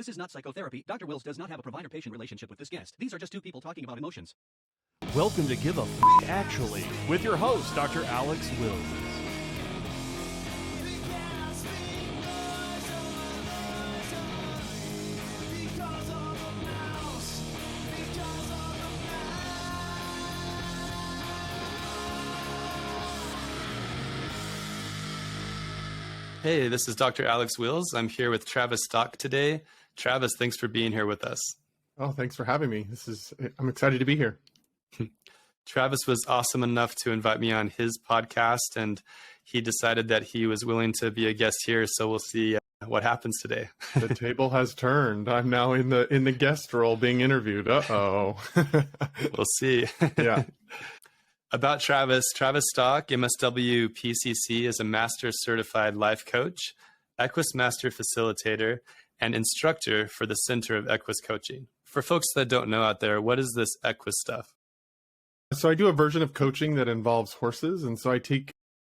This is not psychotherapy. Dr. Wills does not have a provider-patient relationship with this guest. These are just two people talking about emotions. Welcome to Give a Actually, with your host, Dr. Alex Wills. Hey, this is Dr. Alex Wills. I'm here with Travis Stock today. Travis, thanks for being here with us. Oh, thanks for having me. I'm excited to be here. Travis was awesome enough to invite me on his podcast, and he decided that he was willing to be a guest here. So we'll see what happens today. The table has turned. I'm now in the guest role being interviewed. Uh-oh. We'll see. Yeah. About Travis Stock, MSW PCC, is a master certified life coach, Equus master facilitator, and instructor for the Center of Equus Coaching. For folks that don't know out there, what is this Equus stuff? So I do a version of coaching that involves horses. And so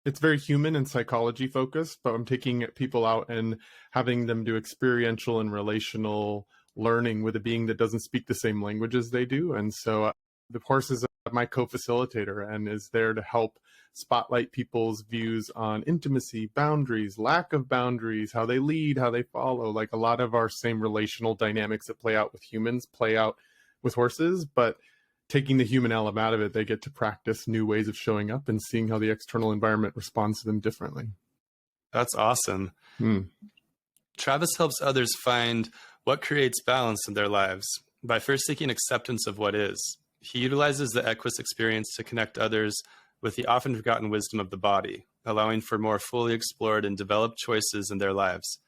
it's very human and psychology focused, but I'm taking people out and having them do experiential and relational learning with a being that doesn't speak the same language as they do. And so the horse is my co-facilitator and is there to help spotlight people's views on intimacy, boundaries, lack of boundaries, how they lead, how they follow. Like a lot of our same relational dynamics that play out with humans play out with horses, but taking the human element out of it, they get to practice new ways of showing up and seeing how the external environment responds to them differently. That's awesome. Travis helps others find what creates balance in their lives by first seeking acceptance of what is. He utilizes the Equus experience to connect others with the often forgotten wisdom of the body, allowing for more fully explored and developed choices in their lives.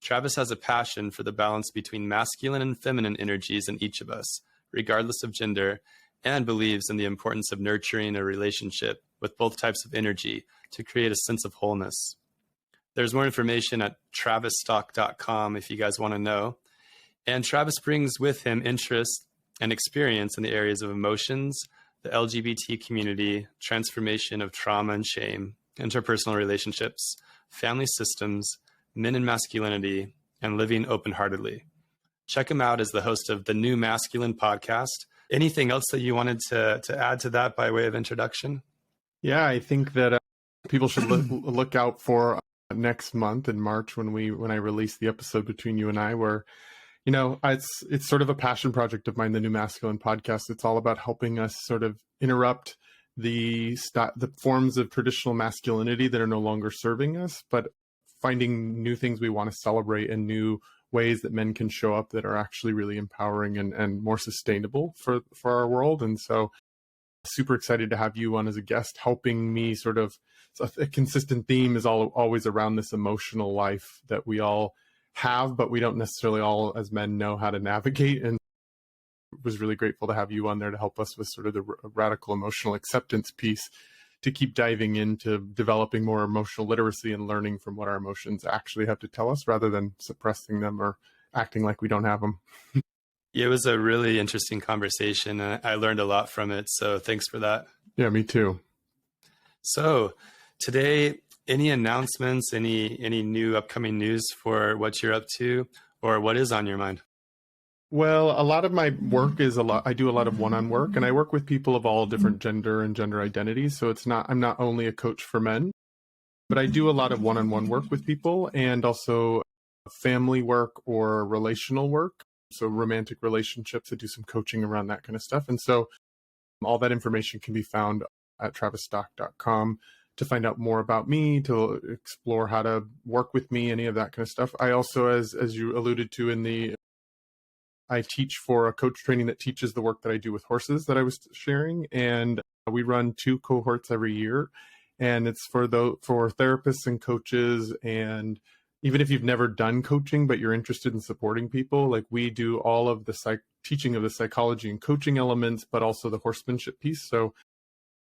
Travis has a passion for the balance between masculine and feminine energies in each of us, regardless of gender, and believes in the importance of nurturing a relationship with both types of energy to create a sense of wholeness. There's more information at travisstock.com if you guys want to know. And Travis brings with him interest and experience in the areas of emotions, the LGBT community, transformation of trauma and shame, interpersonal relationships, family systems, men and masculinity, and living open-heartedly. Check him out as the host of the New Masculine podcast. Anything else that you wanted to add to that by way of introduction? Yeah, I think that people should look out for next month in March when I release the episode between you and I, where it's sort of a passion project of mine, the New Masculine podcast. It's all about helping us sort of interrupt the forms of traditional masculinity that are no longer serving us, but finding new things we want to celebrate and new ways that men can show up that are actually really empowering and more sustainable for our world. And so super excited to have you on as a guest, helping me sort of, a consistent theme is always around this emotional life that we all have, but we don't necessarily all as men know how to navigate. And was really grateful to have you on there to help us with sort of the radical emotional acceptance piece, to keep diving into developing more emotional literacy and learning from what our emotions actually have to tell us rather than suppressing them or acting like we don't have them. Yeah, it was a really interesting conversation. I learned a lot from it. So thanks for that. Yeah, me too. So today, any announcements, any new upcoming news for what you're up to or what is on your mind? Well, a lot of my work I do a lot of one-on work, and I work with people of all different gender and gender identities. So I'm not only a coach for men, but I do a lot of one-on-one work with people and also family work or relational work. So romantic relationships, I do some coaching around that kind of stuff. And so all that information can be found at travisstock.com to find out more about me, to explore how to work with me, any of that kind of stuff. I also, as you alluded to I teach for a coach training that teaches the work that I do with horses that I was sharing. And we run 2 cohorts every year. And it's for therapists and coaches. And even if you've never done coaching, but you're interested in supporting people, like we do all of the teaching of the psychology and coaching elements, but also the horsemanship piece. So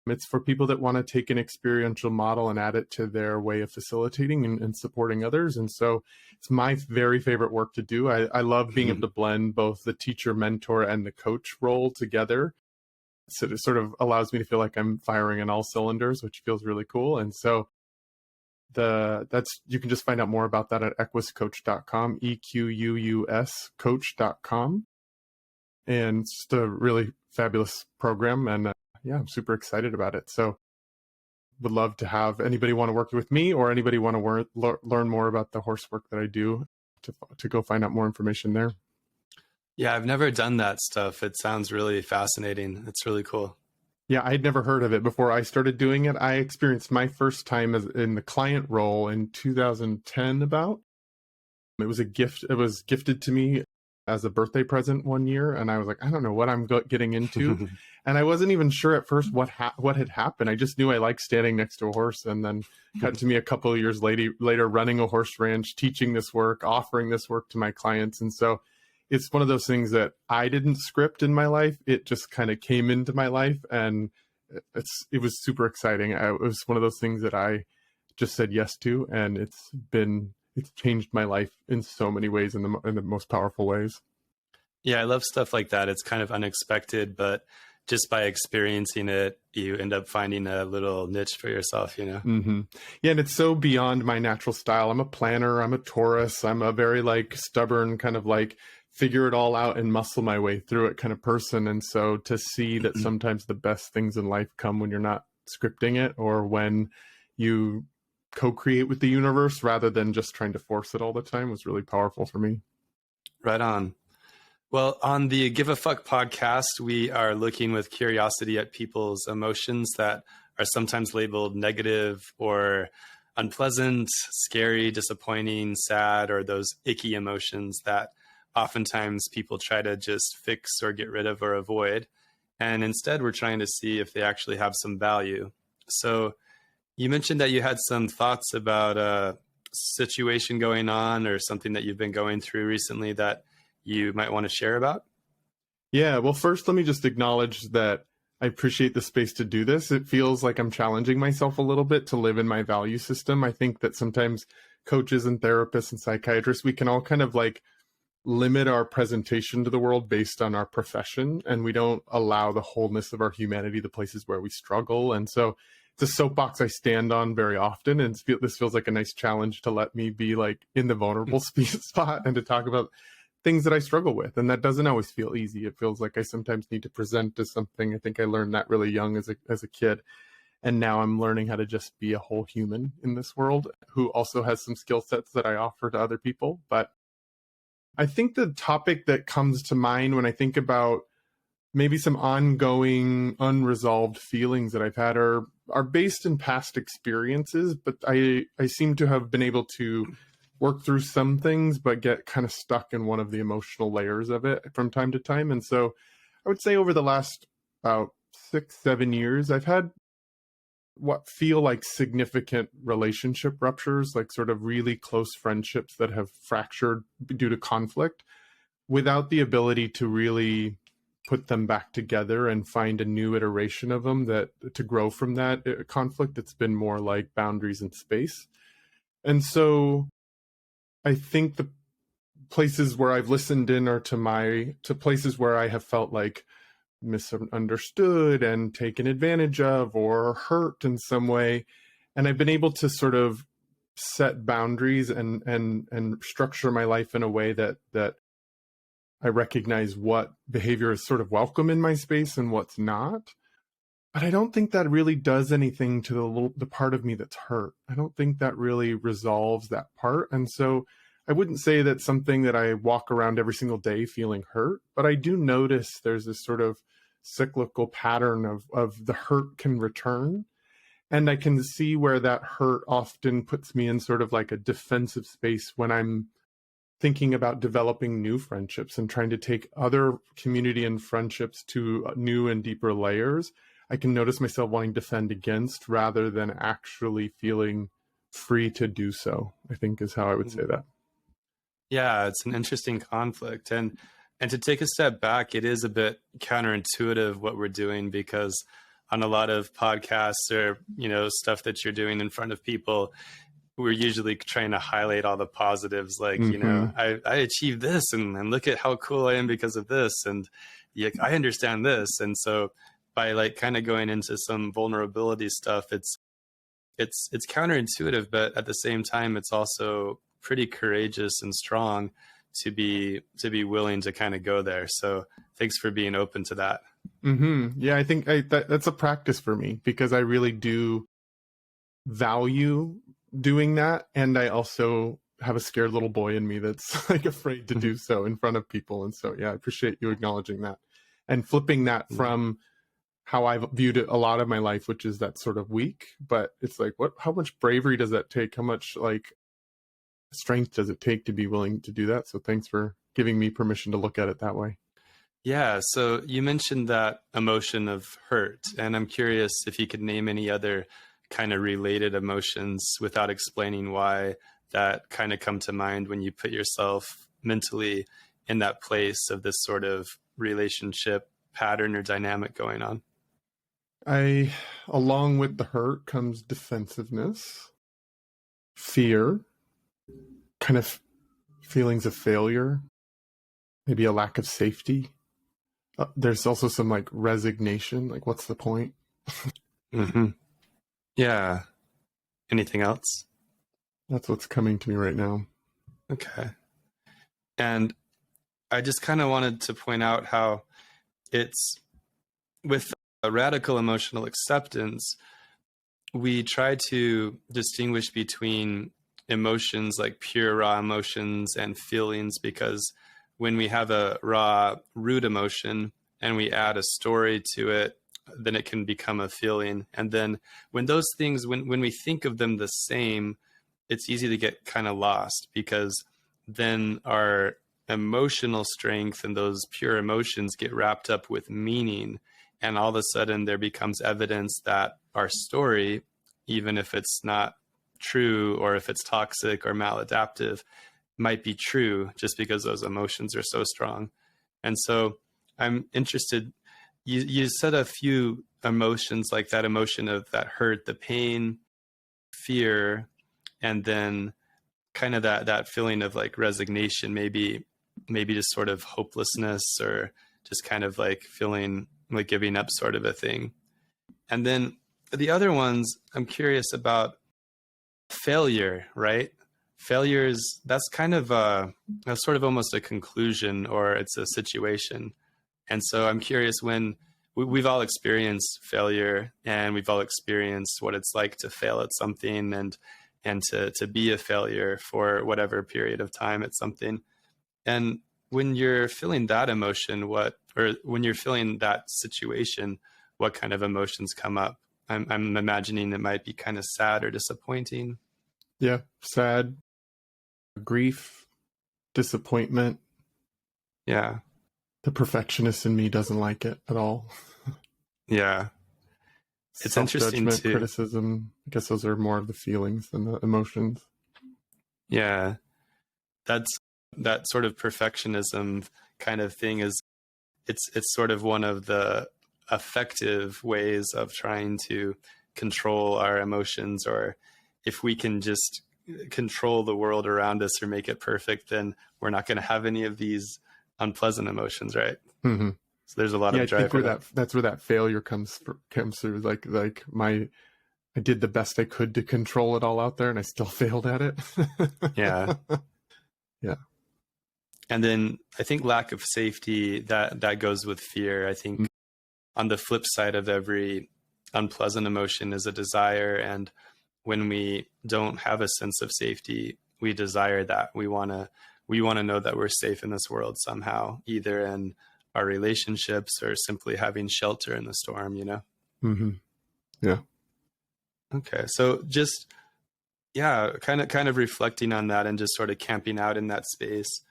it's for people that want to take an experiential model and add it to their way of facilitating and supporting others. And so it's my very favorite work to do. I love being able to blend both the teacher, mentor, and the coach role together. So it sort of allows me to feel like I'm firing on all cylinders, which feels really cool. And so You can just find out more about that at equuscoach.com, EQUUS coach.com. And it's just a really fabulous program. And yeah, I'm super excited about it. So would love to have anybody want to work with me or anybody want to learn more about the horse work that I do to go find out more information there. Yeah, I've never done that stuff. It sounds really fascinating. It's really cool. Yeah, I'd never heard of it before I started doing it. I experienced my first time in the client role in 2010 about. It was a gift. It was gifted to me as a birthday present one year. And I was like, I don't know what I'm getting into. And I wasn't even sure at first what had happened. I just knew I liked standing next to a horse, and then cut to me a couple of years later running a horse ranch, teaching this work, offering this work to my clients. And so it's one of those things that I didn't script in my life. It just kind of came into my life, and it was super exciting. It was one of those things that I just said yes to, and it's changed my life in so many ways, in the most powerful ways. Yeah, I love stuff like that. It's kind of unexpected, but just by experiencing it, you end up finding a little niche for yourself, you know? Mm-hmm. Yeah, and it's so beyond my natural style. I'm a planner. I'm a Taurus. I'm a very stubborn kind of figure it all out and muscle my way through it kind of person. And so to see that sometimes the best things in life come when you're not scripting it, or when you co-create with the universe rather than just trying to force it all the time, was really powerful for me. Right on. Well, on the Give a Fuck podcast, we are looking with curiosity at people's emotions that are sometimes labeled negative or unpleasant, scary, disappointing, sad, or those icky emotions that oftentimes people try to just fix or get rid of or avoid. And instead, we're trying to see if they actually have some value. So you mentioned that you had some thoughts about a situation going on or something that you've been going through recently that you might want to share about? Yeah, well, first, let me just acknowledge that I appreciate the space to do this. It feels like I'm challenging myself a little bit to live in my value system. I think that sometimes coaches and therapists and psychiatrists, we can all kind of limit our presentation to the world based on our profession, and we don't allow the wholeness of our humanity, the places where we struggle. And so it's a soapbox I stand on very often, and this feels like a nice challenge to let me be in the vulnerable spot and to talk about things that I struggle with. And that doesn't always feel easy. It feels like I sometimes need to present as something. I think I learned that really young as a kid. And now I'm learning how to just be a whole human in this world who also has some skill sets that I offer to other people. But I think the topic that comes to mind when I think about maybe some ongoing unresolved feelings that I've had are based in past experiences, but I seem to have been able to work through some things, but get kind of stuck in one of the emotional layers of it from time to time. And so I would say over the last about 6-7 years, I've had what feel like significant relationship ruptures, sort of really close friendships that have fractured due to conflict, without the ability to really put them back together and find a new iteration of them to grow from that conflict. It's been more like boundaries and space. And so I think the places where I've listened in are to places where I have felt misunderstood and taken advantage of or hurt in some way. And I've been able to sort of set boundaries and structure my life in a way that I recognize what behavior is sort of welcome in my space and what's not. But I don't think that really does anything to the part of me that's hurt. I don't think that really resolves that part. And so I wouldn't say that's something that I walk around every single day feeling hurt, but I do notice there's this sort of cyclical pattern of the hurt can return. And I can see where that hurt often puts me in sort of a defensive space when I'm thinking about developing new friendships and trying to take other community and friendships to new and deeper layers. I can notice myself wanting to defend against rather than actually feeling free to do so, I think is how I would say that. Yeah, it's an interesting conflict. And to take a step back, it is a bit counterintuitive what we're doing, because on a lot of podcasts or, stuff that you're doing in front of people, we're usually trying to highlight all the positives, I achieved this and look at how cool I am because of this. And I understand this. And so by kind of going into some vulnerability stuff, it's it's counterintuitive, but at the same time, it's also pretty courageous and strong to be willing to kind of go there. So thanks for being open to that. Yeah, I think that's a practice for me, because I really do value doing that, and I also have a scared little boy in me that's like afraid to do so in front of people. And so, yeah, I appreciate you acknowledging that and flipping that from how I've viewed it a lot of my life, which is that sort of weak. But it's like, how much bravery does that take? How much like strength does it take to be willing to do that? So thanks for giving me permission to look at it that way. Yeah. So you mentioned that emotion of hurt, and I'm curious if you could name any other kind of related emotions without explaining why that kind of come to mind when you put yourself mentally in that place of this sort of relationship pattern or dynamic going on. Along with the hurt comes defensiveness, fear, kind of feelings of failure, maybe a lack of safety. There's also some like resignation, like what's the point? Yeah. Anything else? That's what's coming to me right now. Okay. And I just kind of wanted to point out how it's with a radical emotional acceptance, we try to distinguish between emotions like pure raw emotions and feelings, because when we have a raw root emotion and we add a story to it, then it can become a feeling. And then when those things, when we think of them the same, it's easy to get kind of lost, because then our emotional strength and those pure emotions get wrapped up with meaning. And all of a sudden there becomes evidence that our story, even if it's not true or if it's toxic or maladaptive, might be true just because those emotions are so strong. And so I'm interested, you said a few emotions, like that emotion of that hurt, the pain, fear, and then kind of that feeling of like resignation, maybe just sort of hopelessness, or just kind of like feeling like giving up sort of a thing. And then the other ones, I'm curious about failure, right? Failure is, that's kind of a sort of almost a conclusion, or it's a situation. And so I'm curious, when we've all experienced failure, and we've all experienced what it's like to fail at something, and to be a failure for whatever period of time at something. And when you're feeling that emotion, or when you're feeling that situation, what kind of emotions come up? I'm imagining it might be kind of sad or disappointing. Yeah, sad, grief, disappointment. Yeah. The perfectionist in me doesn't like it at all. Yeah. It's interesting too. Criticism. I guess those are more of the feelings than the emotions. Yeah. That sort of perfectionism kind of thing is, it's sort of one of the effective ways of trying to control our emotions. Or if we can just control the world around us or make it perfect, then we're not going to have any of these unpleasant emotions, right? Mm-hmm. So there's a lot of drive. I think that's where that failure comes through. Like I did the best I could to control it all out there, and I still failed at it. Yeah. Yeah. And then I think lack of safety, that goes with fear. I think on the flip side of every unpleasant emotion is a desire. And when we don't have a sense of safety, we desire that. We want to know that we're safe in this world somehow, either in our relationships or simply having shelter in the storm, you know? Mm-hmm. Yeah. Okay. So just, yeah, kind of reflecting on that and just sort of camping out in that space.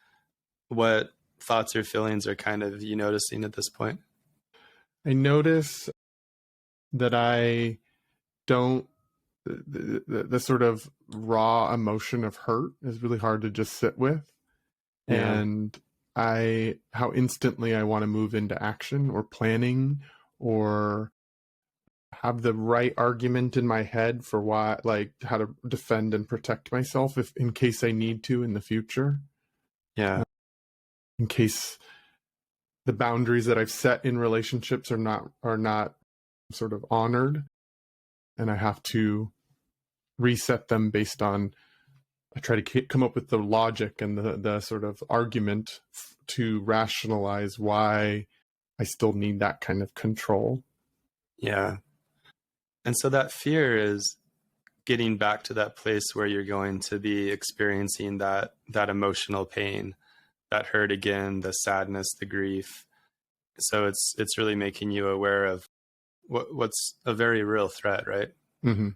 What thoughts or feelings are kind of you noticing at this point? I notice that I don't, the sort of raw emotion of hurt is really hard to just sit with. Yeah. And how instantly I want to move into action or planning, or have the right argument in my head for why, like how to defend and protect myself if in case I need to in the future. Yeah. In case the boundaries that I've set in relationships are not sort of honored, and I have to reset them based on, I try to come up with the logic and the sort of argument to rationalize why I still need that kind of control. Yeah. And so that fear is getting back to that place where you're going to be experiencing that emotional pain, that hurt again, the sadness, the grief. So it's really making you aware of what's a very real threat, right? Mm-hmm.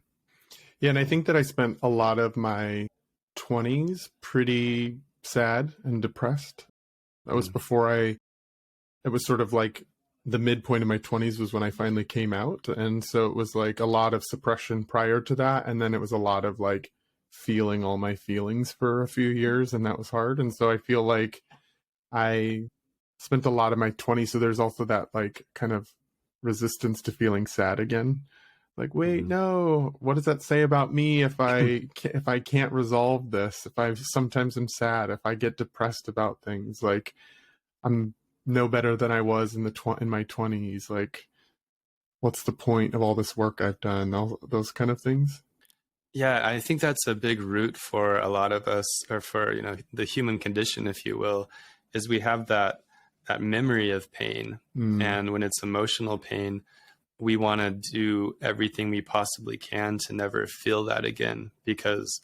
Yeah, and I think that I spent a lot of my 20s pretty sad and depressed. That was before it was sort of like the midpoint of my 20s was when I finally came out. And so it was like a lot of suppression prior to that. And then it was a lot of like feeling all my feelings for a few years. And that was hard. And so I feel like I spent a lot of my 20s. So there's also that like kind of resistance to feeling sad again. Like, wait, no, what does that say about me if I can't resolve this? If I sometimes am sad, if I get depressed about things, like I'm no better than I was in my 20s. Like, what's the point of all this work I've done? All those kind of things. Yeah, I think that's a big root for a lot of us, or for, the human condition, if you will, is we have that memory of pain. And when it's emotional pain, we want to do everything we possibly can to never feel that again, because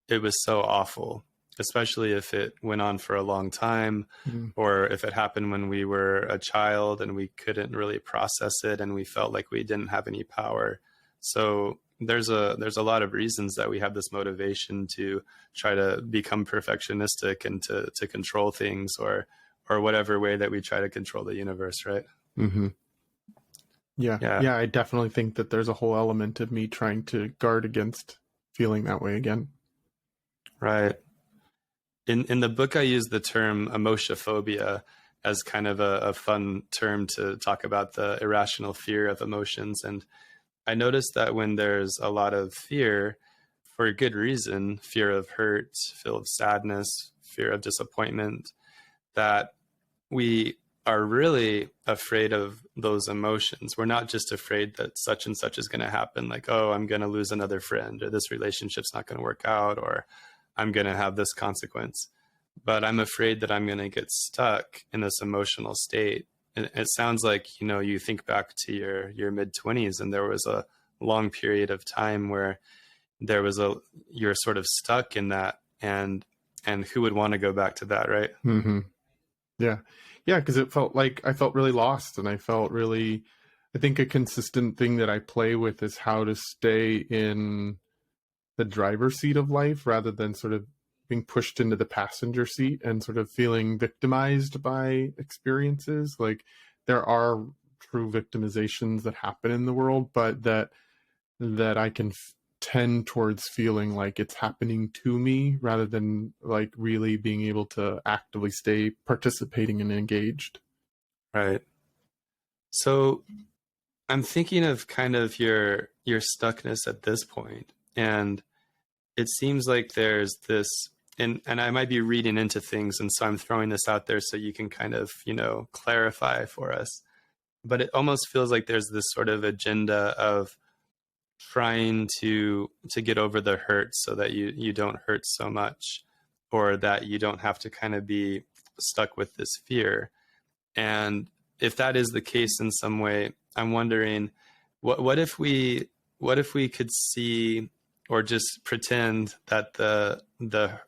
it was so awful, especially if it went on for a long time, or if it happened when we were a child and we couldn't really process it and we felt like we didn't have any power. So there's a lot of reasons that we have this motivation to try to become perfectionistic and to control things, or whatever way that we try to control the universe, right? Mm-hmm. Yeah. I definitely think that there's a whole element of me trying to guard against feeling that way again. Right. In the book, I use the term emotiophobia as kind of a fun term to talk about the irrational fear of emotions. And I noticed that when there's a lot of fear, for a good reason, fear of hurt, fear of sadness, fear of disappointment, that we are really afraid of those emotions. We're not just afraid that such and such is going to happen, like, oh, I'm going to lose another friend, or this relationship's not going to work out, or I'm going to have this consequence. But I'm afraid that I'm going to get stuck in this emotional state. And it sounds like, you think back to your mid-20s, and there was a long period of time where you're sort of stuck in that, and who would want to go back to that, right? Mm-hmm. Yeah, because it felt like I felt really lost, and I think a consistent thing that I play with is how to stay in the driver's seat of life rather than sort of being pushed into the passenger seat and sort of feeling victimized by experiences. Like, there are true victimizations that happen in the world, but that I can tend towards feeling like it's happening to me rather than like really being able to actively stay participating and engaged. Right. So I'm thinking of kind of your stuckness at this point, and it seems like there's this, and I might be reading into things, and so I'm throwing this out there so you can kind of, clarify for us. But it almost feels like there's this sort of agenda of trying to get over the hurt so that you don't hurt so much, or that you don't have to kind of be stuck with this fear. And if that is the case in some way, I'm wondering, what if we could see, or just pretend that the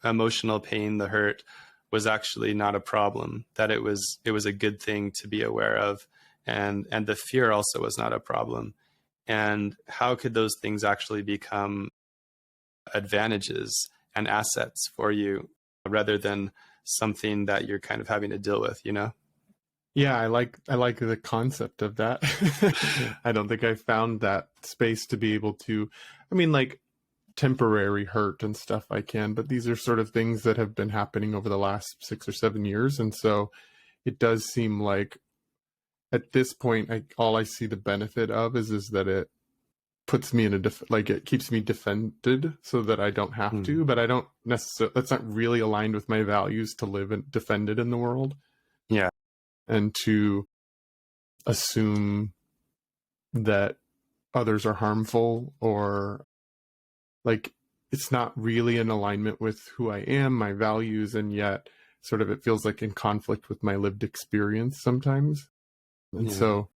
emotional pain, the hurt, was actually not a problem, that it was a good thing to be aware of, and the fear also was not a problem. And how could those things actually become advantages and assets for you, rather than something that you're kind of having to deal with, Yeah, I like the concept of that. I don't think I found that space to be able to, I mean, like, temporary hurt and stuff I can, but these are sort of things that have been happening over the last 6 or 7 years. And so it does seem like at this point, all I see the benefit of is that it puts me in it keeps me defended so that I don't have to, but I don't necessarily, that's not really aligned with my values to live and defended in the world. Yeah. And to assume that others are harmful or like it's not really in alignment with who I am, my values, and yet sort of it feels like in conflict with my lived experience sometimes. And so,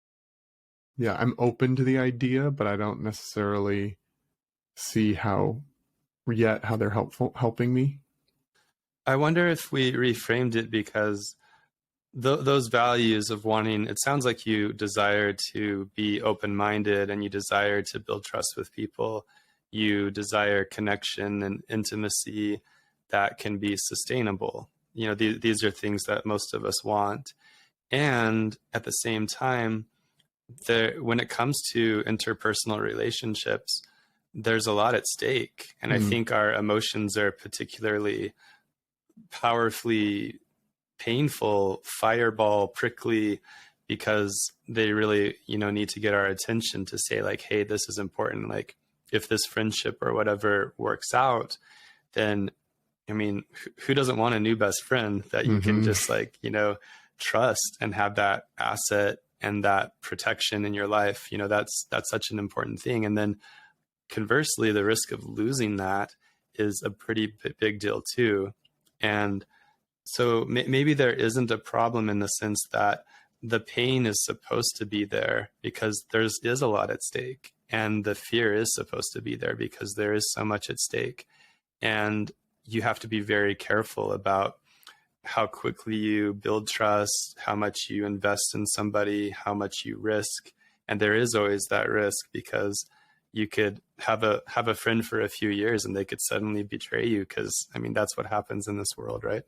yeah, I'm open to the idea, but I don't necessarily see how they're helping me. I wonder if we reframed it, because those values of wanting, it sounds like you desire to be open-minded and you desire to build trust with people. You desire connection and intimacy that can be sustainable. You know, these are things that most of us want. And at the same time, when it comes to interpersonal relationships, there's a lot at stake. And I think our emotions are particularly powerfully painful, fireball, prickly, because they really, need to get our attention to say like, hey, this is important. Like if this friendship or whatever works out, then, I mean, who doesn't want a new best friend that you can just like, trust and have that asset and that protection in your life? That's such an important thing. And then conversely, the risk of losing that is a pretty big deal too. And so maybe there isn't a problem in the sense that the pain is supposed to be there because there is a lot at stake, and the fear is supposed to be there because there is so much at stake. And you have to be very careful about how quickly you build trust, how much you invest in somebody, how much you risk. And there is always that risk, because you could have a friend for a few years and they could suddenly betray you, because I mean, that's what happens in this world, right?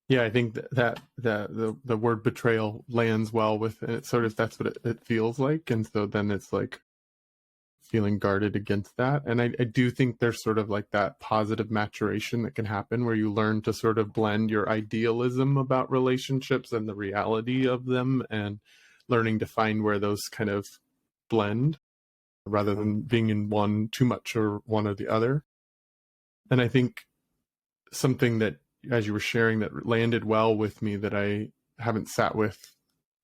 Yeah, I think that the word betrayal lands well with it. Sort of that's what it feels like. And so then it's like feeling guarded against that. And I do think there's sort of like that positive maturation that can happen where you learn to sort of blend your idealism about relationships and the reality of them, and learning to find where those kind of blend rather than being in one too much or one or the other. And I think something that, as you were sharing, that landed well with me that I haven't sat with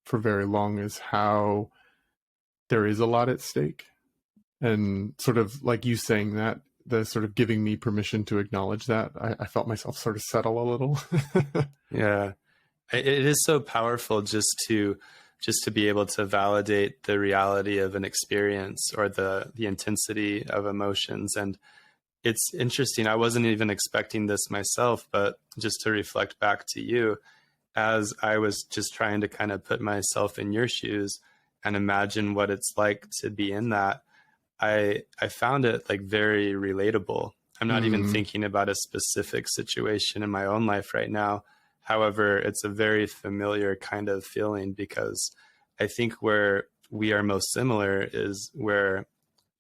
for very long is how there is a lot at stake. And sort of like you saying that, the sort of giving me permission to acknowledge that, I felt myself sort of settle a little. Yeah. It is so powerful just to be able to validate the reality of an experience or the intensity of emotions. And it's interesting. I wasn't even expecting this myself, but just to reflect back to you, as I was just trying to kind of put myself in your shoes and imagine what it's like to be in that, I found it like very relatable. I'm not even thinking about a specific situation in my own life right now. However, it's a very familiar kind of feeling, because I think where we are most similar is where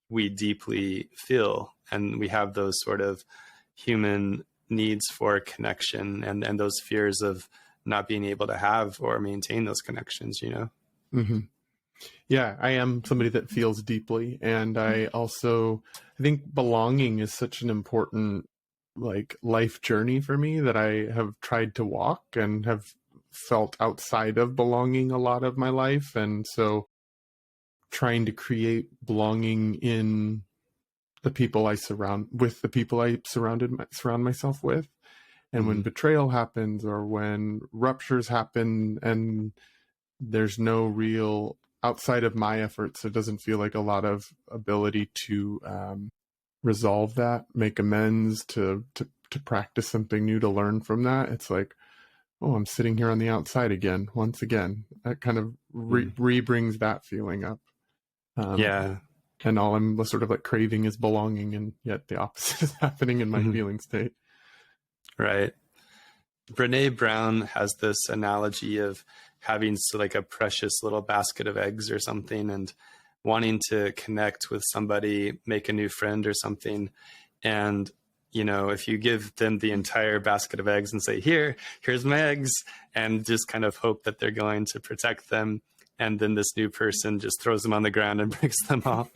we deeply feel, and we have those sort of human needs for connection and those fears of not being able to have or maintain those connections, Yeah, I am somebody that feels deeply. And I think belonging is such an important like life journey for me that I have tried to walk and have felt outside of belonging a lot of my life. And so trying to create belonging in the people I surround myself with. And when betrayal happens, or when ruptures happen and there's no real, outside of my efforts, it doesn't feel like a lot of ability to resolve that, make amends, to practice something new, to learn from that. It's like, oh, I'm sitting here on the outside again, once again. That kind of re-brings that feeling up. Yeah. And all I'm sort of like craving is belonging, and yet the opposite is happening in my feeling state. Right. Brene Brown has this analogy of having like a precious little basket of eggs or something, and wanting to connect with somebody, make a new friend or something. And, if you give them the entire basket of eggs and say, here's my eggs, and just kind of hope that they're going to protect them, and then this new person just throws them on the ground and breaks them off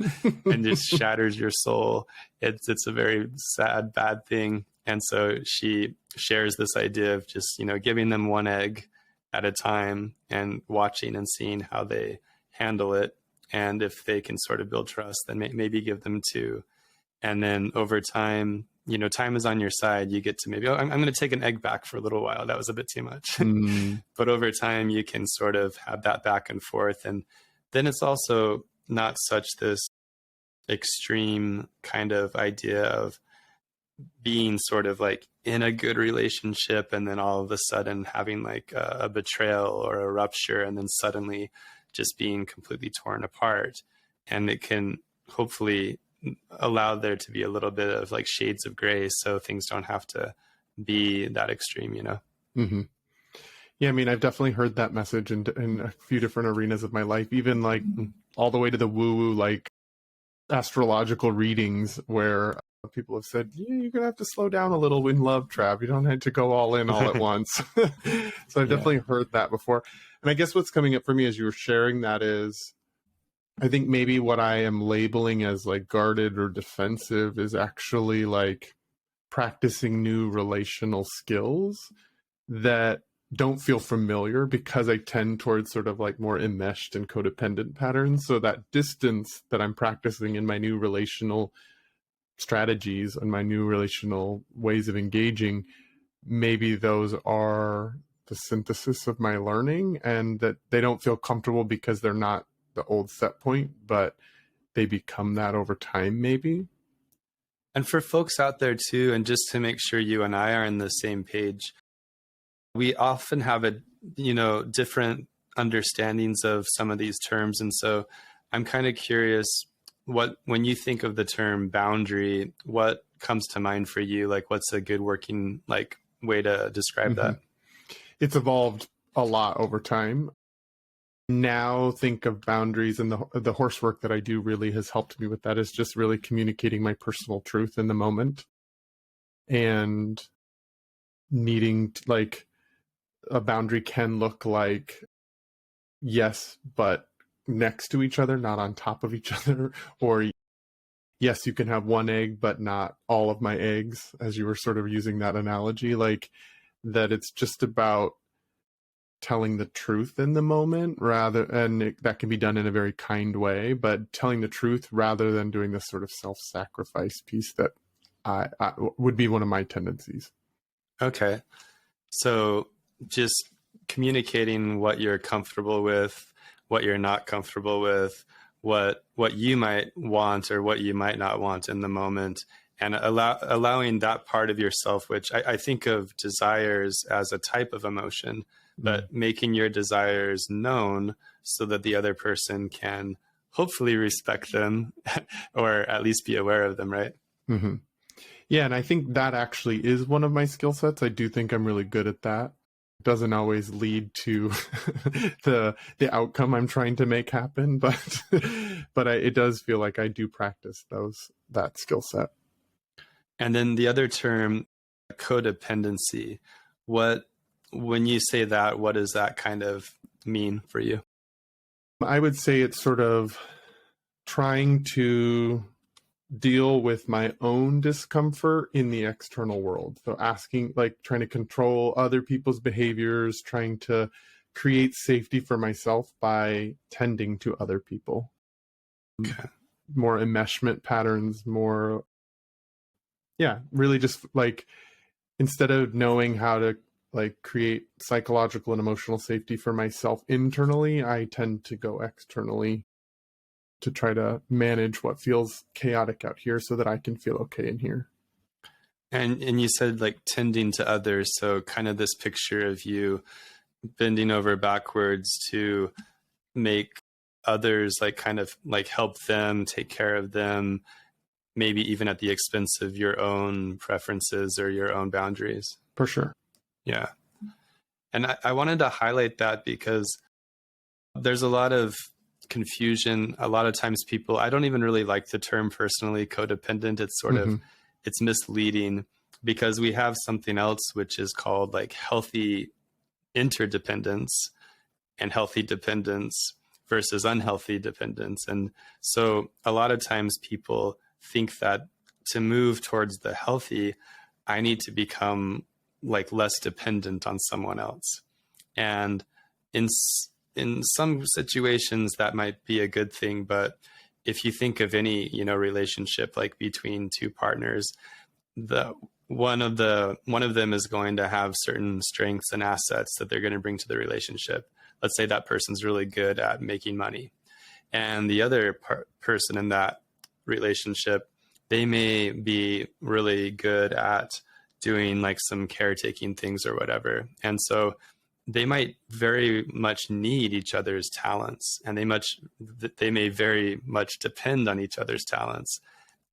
and just shatters your soul, it's a very sad, bad thing. And so she shares this idea of just, giving them one egg at a time and watching and seeing how they handle it. And if they can sort of build trust, then maybe give them two. And then over time, time is on your side. You get to maybe, I'm going to take an egg back for a little while. That was a bit too much. But over time, you can sort of have that back and forth. And then it's also not such this extreme kind of idea of being sort of like in a good relationship and then all of a sudden having like a betrayal or a rupture and then suddenly just being completely torn apart. And it can hopefully allow there to be a little bit of like shades of gray so things don't have to be that extreme, Mm-hmm. Yeah, I mean, I've definitely heard that message in a few different arenas of my life, even like all the way to the woo-woo, like astrological readings where people have said, you're going to have to slow down a little in love, Trav. You don't have to go all in all at once. So I've definitely heard that before. And I guess what's coming up for me as you were sharing that is, I think maybe what I am labeling as like guarded or defensive is actually like practicing new relational skills that don't feel familiar because I tend towards sort of like more enmeshed and codependent patterns. So that distance that I'm practicing in my new relational strategies and my new relational ways of engaging, maybe those are the synthesis of my learning, and that they don't feel comfortable because they're not the old set point, but they become that over time maybe. And for folks out there too, and just to make sure you and I are on the same page, we often have different understandings of some of these terms. And so I'm kind of curious, when you think of the term boundary, what comes to mind for you? Like, what's a good working like way to describe that? It's evolved a lot over time. Now think of boundaries, and the horse work that I do really has helped me with that, is just really communicating my personal truth in the moment and needing to, like, a boundary can look like, yes, but next to each other, not on top of each other, or yes, you can have one egg, but not all of my eggs, as you were sort of using that analogy, like that it's just about telling the truth in the moment that can be done in a very kind way, but telling the truth rather than doing this sort of self-sacrifice piece that I would be one of my tendencies. Okay. So just communicating what you're comfortable with, what you're not comfortable with, what you might want or what you might not want in the moment, and allowing that part of yourself, which I think of desires as a type of emotion, but making your desires known so that the other person can hopefully respect them or at least be aware of them, right? Mm-hmm. Yeah, and I think that actually is one of my skill sets. I do think I'm really good at that. It doesn't always lead to the outcome I'm trying to make happen, but it does feel like I do practice that skill set. And then the other term, codependency, when you say that, what does that kind of mean for you? I would say it's sort of trying to deal with my own discomfort in the external world. So trying to control other people's behaviors, trying to create safety for myself by tending to other people. Okay. More enmeshment patterns, really just like, instead of knowing how to like create psychological and emotional safety for myself internally, I tend to go externally to try to manage what feels chaotic out here so that I can feel okay in here. And you said like tending to others. So kind of this picture of you bending over backwards to make others like kind of like help them, take care of them, maybe even at the expense of your own preferences or your own boundaries. For sure. Yeah. And I wanted to highlight that because there's a lot of confusion. A lot of times I don't even really like the term personally codependent. It's sort of, it's misleading because we have something else, which is called like healthy interdependence and healthy dependence versus unhealthy dependence. And so a lot of times people think that to move towards the healthy, I need to become like less dependent on someone else. And in some situations that might be a good thing, but if you think of any, relationship like between two partners, the one of them is going to have certain strengths and assets that they're going to bring to the relationship. Let's say that person's really good at making money, and the other person in that relationship, they may be really good at doing like some caretaking things or whatever. And so they might very much need each other's talents, and they may very much depend on each other's talents.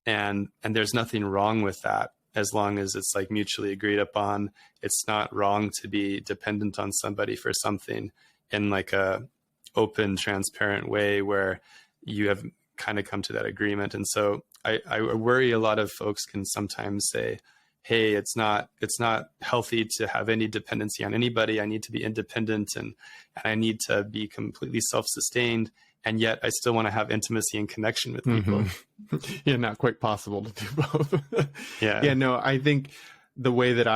And there's nothing wrong with that, as long as it's like mutually agreed upon. It's not wrong to be dependent on somebody for something in like a open, transparent way where you have kind of come to that agreement. And so I worry a lot of folks can sometimes say, hey, it's not healthy to have any dependency on anybody. I need to be independent and I need to be completely self-sustained. And yet I still want to have intimacy and connection with people. Mm-hmm. Yeah, not quite possible to do both. Yeah. Yeah, no, I think the way that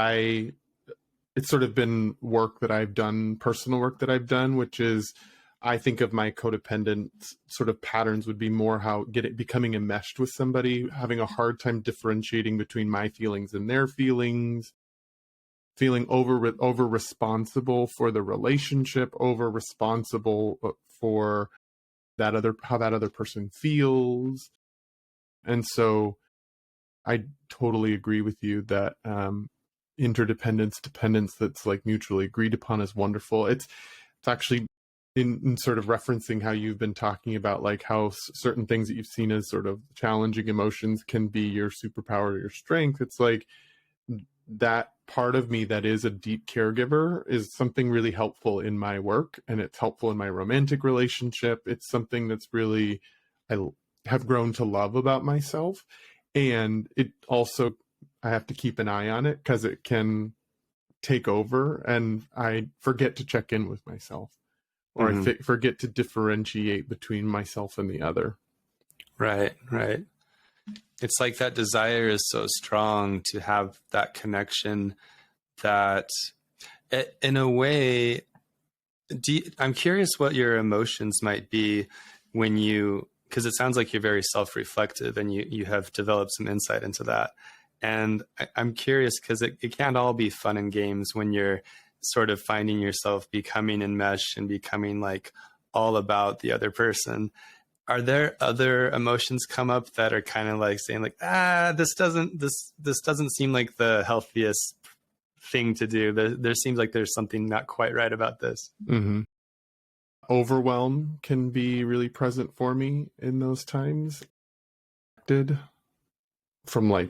it's sort of been work that I've done, personal work that I've done, which is, I think of my codependent sort of patterns would be more how becoming enmeshed with somebody, having a hard time differentiating between my feelings and their feelings, feeling over responsible for the relationship, over responsible for how that other person feels. And so I totally agree with you that interdependence, dependence that's like mutually agreed upon is wonderful. It's actually in sort of referencing how you've been talking about like how certain things that you've seen as sort of challenging emotions can be your superpower, your strength. It's like that part of me that is a deep caregiver is something really helpful in my work, and it's helpful in my romantic relationship. It's something that's really, I have grown to love about myself. And it also, I have to keep an eye on it because it can take over and I forget to check in with myself, or I forget to differentiate between myself and the other. Right. It's like that desire is so strong to have that connection that in a way, I'm curious what your emotions might be when because it sounds like you're very self-reflective and you have developed some insight into that. And I'm curious because it can't all be fun and games when you're sort of finding yourself becoming enmeshed and becoming like all about the other person. Are there other emotions come up that are kind of like saying like, this doesn't seem like the healthiest thing to do. There seems like there's something not quite right about this. Mm-hmm. Overwhelm can be really present for me in those times. From like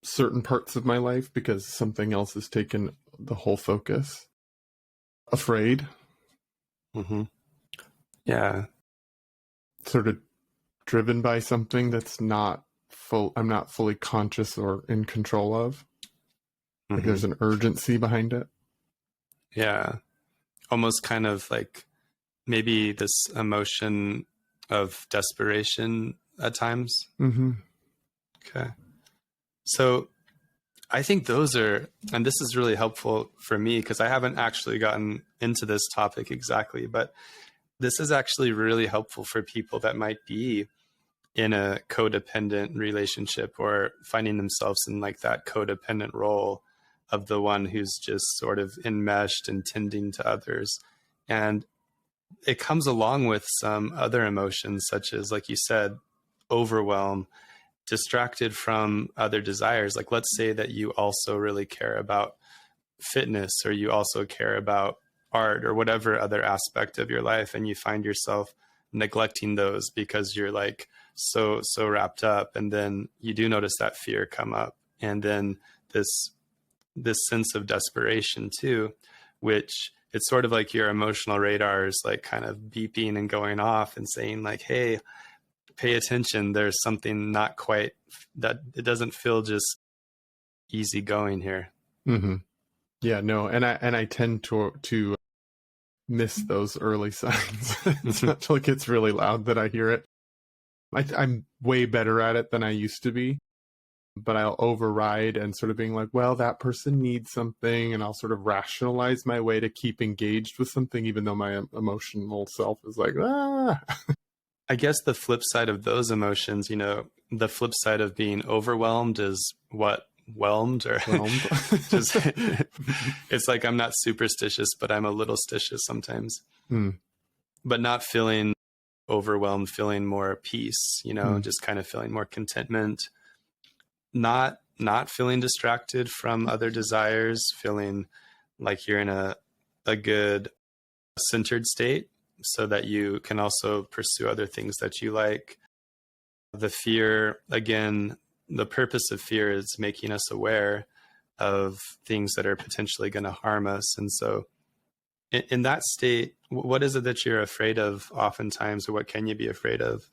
certain parts of my life because something else has taken the whole focus. Afraid. Mm-hmm. Yeah. Sort of driven by something that's I'm not fully conscious or in control of. Like there's an urgency behind it. Yeah. Almost kind of like maybe this emotion of desperation at times. Mm-hmm. Okay. So I think and this is really helpful for me because I haven't actually gotten into this topic exactly, but this is actually really helpful for people that might be in a codependent relationship or finding themselves in like that codependent role of the one who's just sort of enmeshed and tending to others. And it comes along with some other emotions, such as, like you said, overwhelm, distracted from other desires. Like, let's say that you also really care about fitness, or you also care about art, or whatever other aspect of your life, and you find yourself neglecting those because you're like so wrapped up. And then you do notice that fear come up, and then this sense of desperation too, which it's sort of like your emotional radar is like kind of beeping and going off and saying like, hey, pay attention. There's something not quite, that it doesn't feel just easy going here. Mm-hmm. Yeah, no. And I tend to miss those early signs. It's not till it gets really loud that I hear it. I'm way better at it than I used to be, but I'll override and sort of being like, well, that person needs something. And I'll sort of rationalize my way to keep engaged with something, even though my emotional self is like, I guess the flip side of those emotions, the flip side of being overwhelmed is what? Whelmed or just, it's like, I'm not superstitious, but I'm a little stitious sometimes, but not feeling overwhelmed, feeling more peace, just kind of feeling more contentment, not feeling distracted from other desires, feeling like you're in a good centered state so that you can also pursue other things that you like. The fear, again, the purpose of fear is making us aware of things that are potentially going to harm us. And so in that state, what is it that you're afraid of oftentimes, or what can you be afraid of?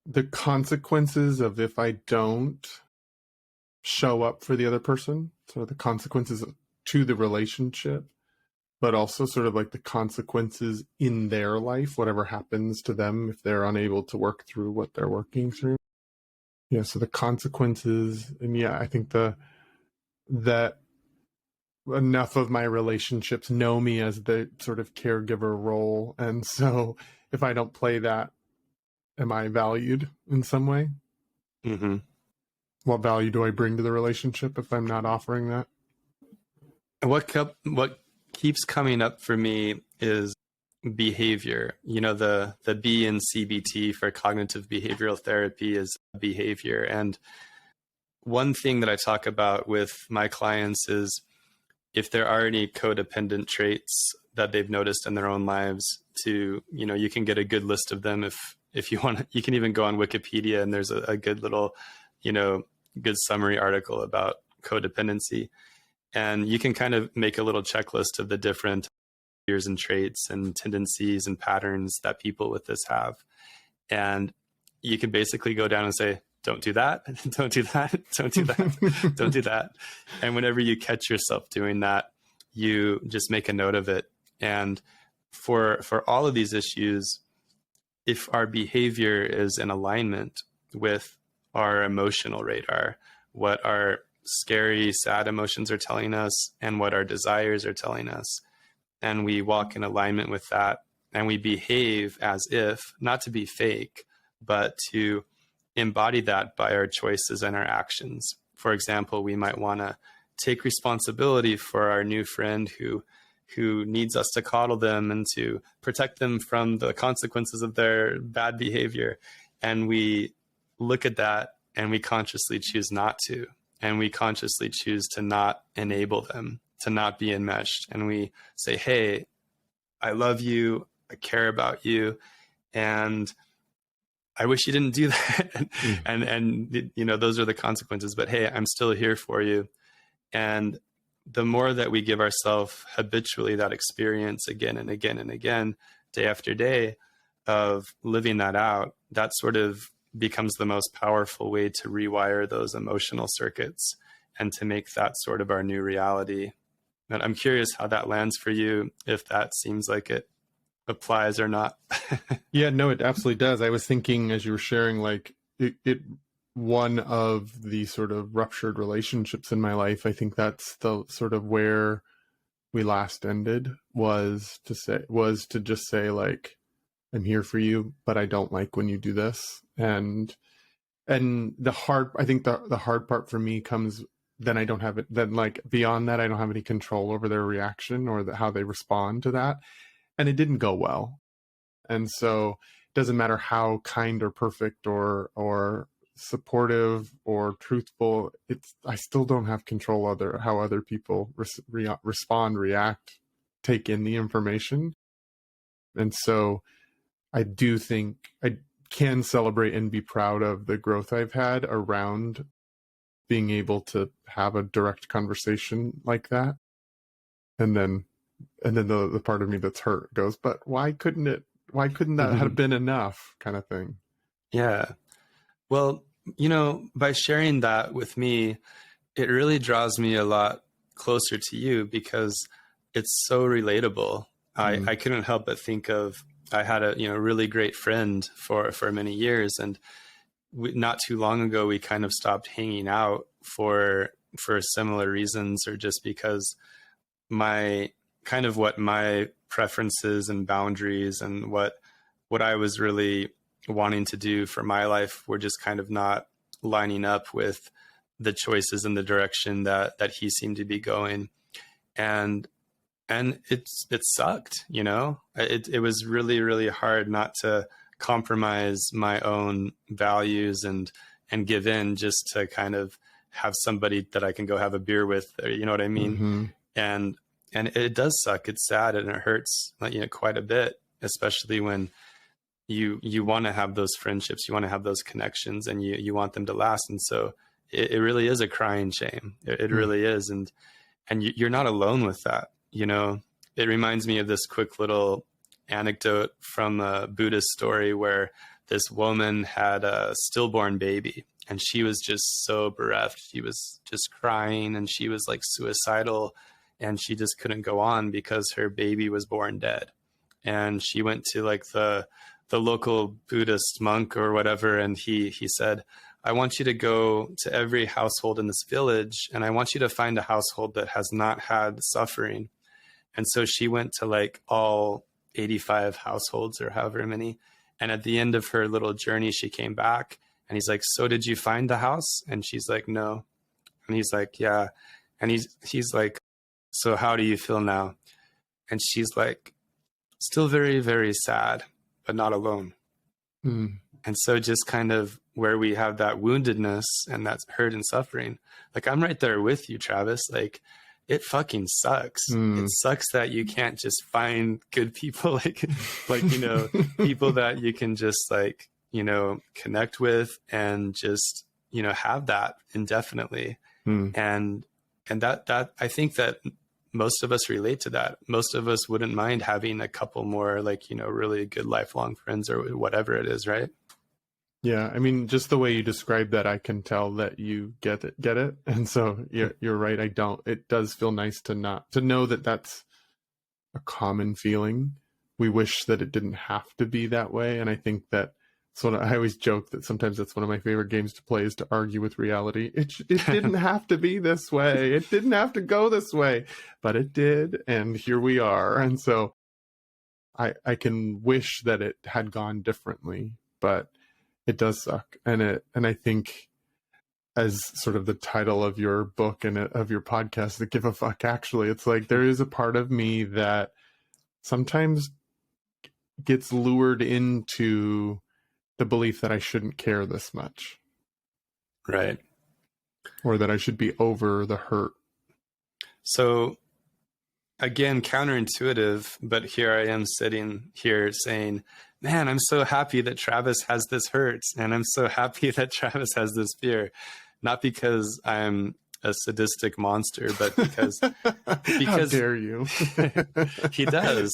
The consequences of if I don't show up for the other person. So the consequences to the relationship, but also sort of like the consequences in their life, whatever happens to them if they're unable to work through what they're working through. Yeah, so the consequences, and yeah, I think that enough of my relationships know me as the sort of caregiver role, and so if I don't play that, am I valued in some way? Mm-hmm. What value do I bring to the relationship if I'm not offering that? What keeps coming up for me is behavior. The B in CBT for cognitive behavioral therapy is behavior. And one thing that I talk about with my clients is if there are any codependent traits that they've noticed in their own lives, you can get a good list of them. If you want, you can even go on Wikipedia and there's a good little, good summary article about codependency. And you can kind of make a little checklist of the different behaviors and traits and tendencies and patterns that people with this have. And you can basically go down and say, don't do that, don't do that, don't do that, don't do that. And whenever you catch yourself doing that, you just make a note of it. And for all of these issues, if our behavior is in alignment with our emotional radar, what our scary, sad emotions are telling us and what our desires are telling us, and we walk in alignment with that, and we behave as if, not to be fake, but to embody that by our choices and our actions. For example, we might want to take responsibility for our new friend who needs us to coddle them and to protect them from the consequences of their bad behavior. And we look at that and we consciously choose not to. And we consciously choose to not enable them, to not be enmeshed. And we say, hey, I love you, I care about you, and I wish you didn't do that. And those are the consequences, but hey, I'm still here for you. And the more that we give ourselves habitually that experience again and again and again, day after day, of living that out, that sort of becomes the most powerful way to rewire those emotional circuits and to make that sort of our new reality. And I'm curious how that lands for you, if that seems like it applies or not. Yeah, no, it absolutely does. I was thinking as you were sharing, like it one of the sort of ruptured relationships in my life, I think that's the sort of where we last ended, was to just say, like, I'm here for you, but I don't like when you do this. And the hard part for me comes, then I don't have it, then like beyond that, I don't have any control over their reaction or how they respond to that. And it didn't go well. And so it doesn't matter how kind or perfect or supportive or truthful, I still don't have control over how other people respond, react, take in the information. And so I do think I can celebrate and be proud of the growth I've had around being able to have a direct conversation like that. And then the part of me that's hurt goes, but why couldn't that have been enough, kind of thing? Yeah. Well, by sharing that with me, it really draws me a lot closer to you because it's so relatable. I couldn't help but think of, I had a really great friend for many years, and not too long ago we kind of stopped hanging out for similar reasons, or just because what my preferences and boundaries and what I was really wanting to do for my life were just kind of not lining up with the choices and the direction that he seemed to be going. And it sucked, you know. It was really, really hard not to compromise my own values and give in just to kind of have somebody that I can go have a beer with, or, you know what I mean? Mm-hmm. And it does suck. It's sad and it hurts, you know, quite a bit, especially when you want to have those friendships, you want to have those connections, and you want them to last. And so it really is a crying shame. It really is. And you're not alone with that. You know, it reminds me of this quick little anecdote from a Buddhist story where this woman had a stillborn baby, and she was just so bereft. She was just crying, and she was like suicidal, and she just couldn't go on because her baby was born dead. And she went to like the local Buddhist monk or whatever, and he said, I want you to go to every household in this village, and I want you to find a household that has not had suffering. And so she went to like all 85 households or however many. And at the end of her little journey, she came back, and he's like, so did you find the house? And she's like, no. And he's like, yeah. And he's like, so how do you feel now? And she's like, still very, very sad, but not alone. Mm. And so just kind of where we have that woundedness and that hurt and suffering, like I'm right there with you, Travis. Like it fucking sucks. It sucks that you can't just find good people, like, you know, people that you can just like, you know, connect with and just, you know, have that indefinitely. And that I think that most of us relate to that. Most of us wouldn't mind having a couple more, like, you know, really good lifelong friends or whatever it is, right? Yeah, I mean, just the way you describe that, I can tell that you get it. And so you're right. I don't. It does feel nice to know that that's a common feeling. We wish that it didn't have to be that way. And I think that I always joke that sometimes that's one of my favorite games to play, is to argue with reality. It didn't have to be this way. It didn't have to go this way, but it did. And here we are. And so I can wish that it had gone differently, but it does suck. And I think, as sort of the title of your book and of your podcast, The Give a Fuck, actually, it's like there is a part of me that sometimes gets lured into the belief that I shouldn't care this much. Right. Or that I should be over the hurt. So again, counterintuitive, but here I am sitting here saying, man, I'm so happy that Travis has this hurt, and I'm so happy that Travis has this fear. Not because I'm a sadistic monster, but because how dare you? He does.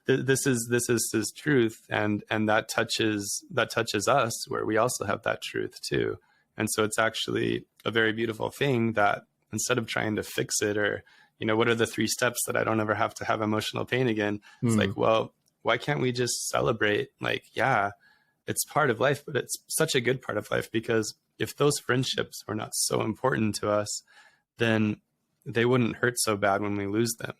This is his truth, and that touches us, where we also have that truth too. And so it's actually a very beautiful thing that instead of trying to fix it, or, you know, what are the 3 steps that I don't ever have to have emotional pain again? It's like, well, why can't we just celebrate? Like, yeah, it's part of life, but it's such a good part of life, because if those friendships were not so important to us, then they wouldn't hurt so bad when we lose them,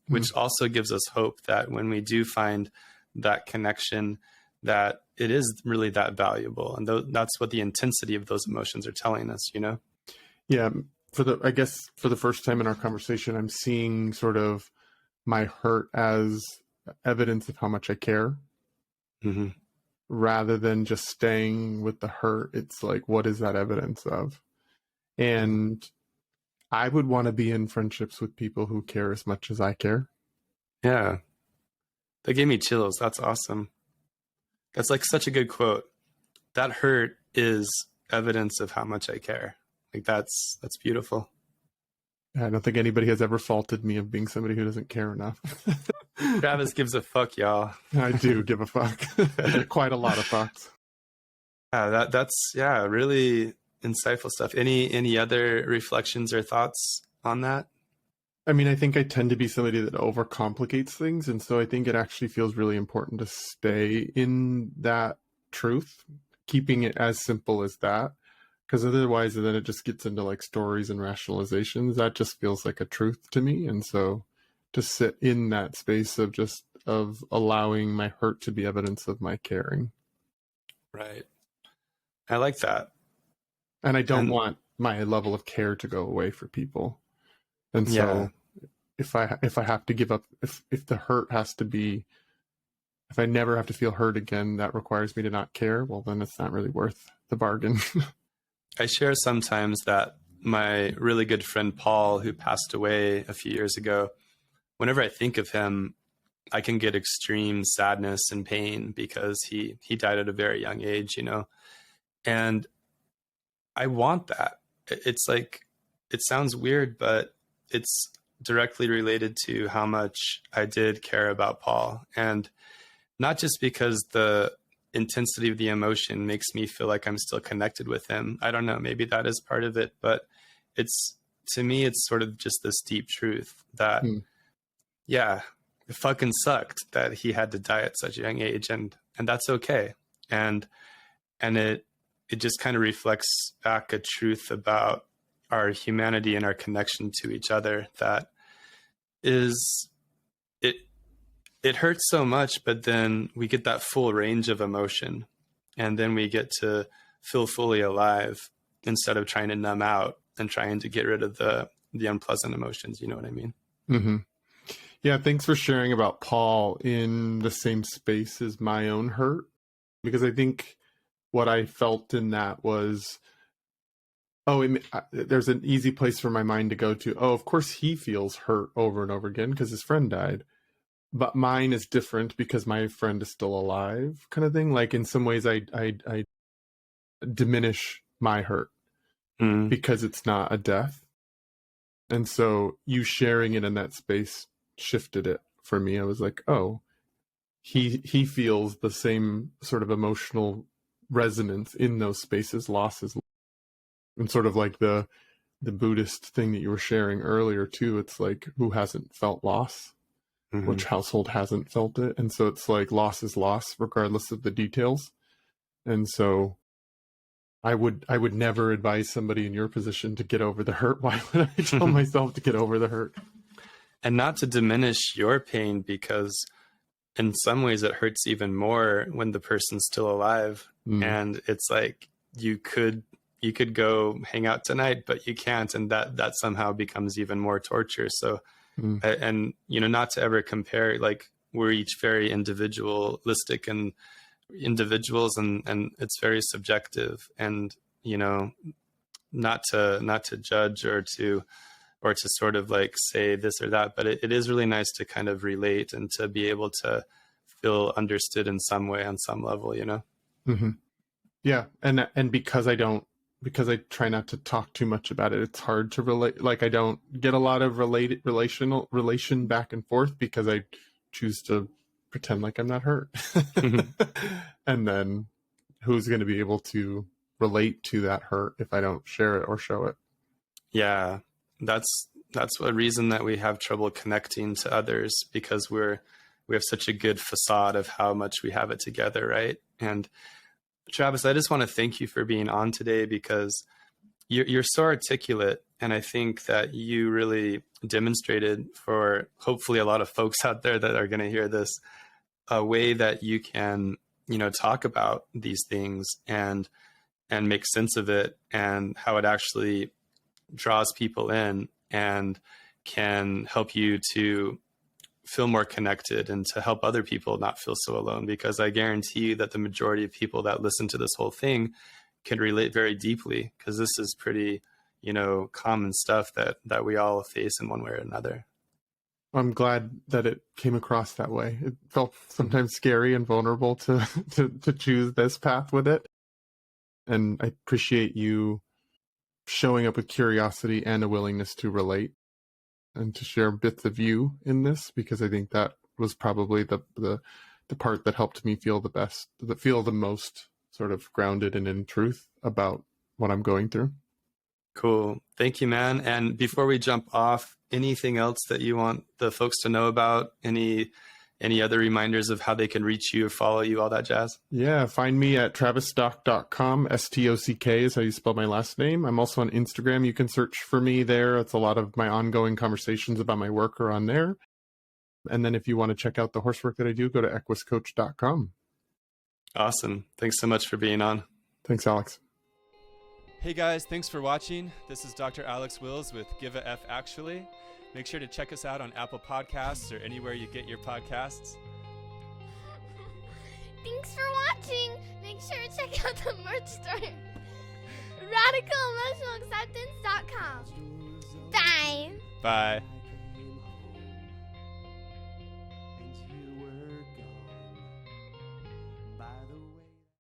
which also gives us hope that when we do find that connection, that it is really that valuable. And that's what the intensity of those emotions are telling us, you know? Yeah. I guess for the first time in our conversation, I'm seeing sort of my hurt as evidence of how much I care, rather than just staying with the hurt. It's like, what is that evidence of? And I would want to be in friendships with people who care as much as I care. Yeah. That gave me chills. That's awesome. That's like such a good quote. That hurt is evidence of how much I care. Like that's beautiful. I don't think anybody has ever faulted me of being somebody who doesn't care enough. Travis gives a fuck, y'all. I do give a fuck. Quite a lot of fucks. Yeah, that's really insightful stuff. Any other reflections or thoughts on that? I mean, I think I tend to be somebody that overcomplicates things. And so I think it actually feels really important to stay in that truth, keeping it as simple as that. Because otherwise, then it just gets into like stories and rationalizations. That just feels like a truth to me. And so to sit in that space of allowing my hurt to be evidence of my caring. Right. I like that. And I don't want my level of care to go away for people. And so if I have to give up, if the hurt has to be, if I never have to feel hurt again, that requires me to not care, well, then it's not really worth the bargain. I share sometimes that my really good friend Paul, who passed away a few years ago, whenever I think of him, I can get extreme sadness and pain because he died at a very young age, you know, and I want that. It's like, it sounds weird, but it's directly related to how much I did care about Paul. And not just because the intensity of the emotion makes me feel like I'm still connected with him. I don't know, maybe that is part of it, but it's, to me, it's sort of just this deep truth that, yeah, it fucking sucked that he had to die at such a young age, and that's okay. And it just kind of reflects back a truth about our humanity and our connection to each other that is, it hurts so much, but then we get that full range of emotion, and then we get to feel fully alive instead of trying to numb out and trying to get rid of the unpleasant emotions. You know what I mean? Mm-hmm. Yeah. Thanks for sharing about Paul in the same space as my own hurt, because I think what I felt in that was, there's an easy place for my mind to go to. Oh, of course he feels hurt over and over again because his friend died. But mine is different because my friend is still alive, kind of thing. Like in some ways I diminish my hurt because it's not a death. And so you sharing it in that space shifted it for me. I was like, oh, he feels the same sort of emotional resonance in those spaces, losses. And sort of like the Buddhist thing that you were sharing earlier too. It's like, who hasn't felt loss? Which household hasn't felt it? And so it's like loss is loss, regardless of the details. And so I would never advise somebody in your position to get over the hurt. Why would I tell myself to get over the hurt? And not to diminish your pain, because in some ways it hurts even more when the person's still alive. And it's like, you could go hang out tonight, but you can't. And that somehow becomes even more torture. So, and, you know, not to ever compare, like, we're each very individualistic and individuals, and it's very subjective, and, you know, not to judge or to sort of like say this or that, but it is really nice to kind of relate and to be able to feel understood in some way, on some level, you know? Yeah. And because I try not to talk too much about it, it's hard to relate. Like, I don't get a lot of relation back and forth because I choose to pretend like I'm not hurt. And then who's going to be able to relate to that hurt if I don't share it or show it? Yeah. That's a reason that we have trouble connecting to others, because we have such a good facade of how much we have it together. Right. And Travis, I just want to thank you for being on today, because you're so articulate. And I think that you really demonstrated for hopefully a lot of folks out there that are going to hear this, a way that you can, you know, talk about these things and make sense of it, and how it actually draws people in and can help you to feel more connected and to help other people not feel so alone. Because I guarantee you that the majority of people that listen to this whole thing can relate very deeply, because this is pretty, you know, common stuff that we all face in one way or another. I'm glad that it came across that way. It felt sometimes scary and vulnerable to choose this path with it. And I appreciate you showing up with curiosity and a willingness to relate and to share bits of you in this, because I think that was probably the part that helped me feel the most sort of grounded and in truth about what I'm going through. Cool. Thank you, man. And before we jump off, anything else that you want the folks to know about? Any other reminders of how they can reach you, follow you, all that jazz? Yeah, find me at travisstock.com. STOCK is how you spell my last name. I'm also on Instagram. You can search for me there. It's a lot of my ongoing conversations about my work are on there. And then if you want to check out the horsework that I do, go to equuscoach.com. Awesome. Thanks so much for being on. Thanks, Alex. Hey guys, thanks for watching. This is Dr. Alex Wills with Give a F Actually. Make sure to check us out on Apple Podcasts or anywhere you get your podcasts. Thanks for watching. Make sure to check out the merch store. RadicalEmotionalAcceptance.com. Bye. Bye.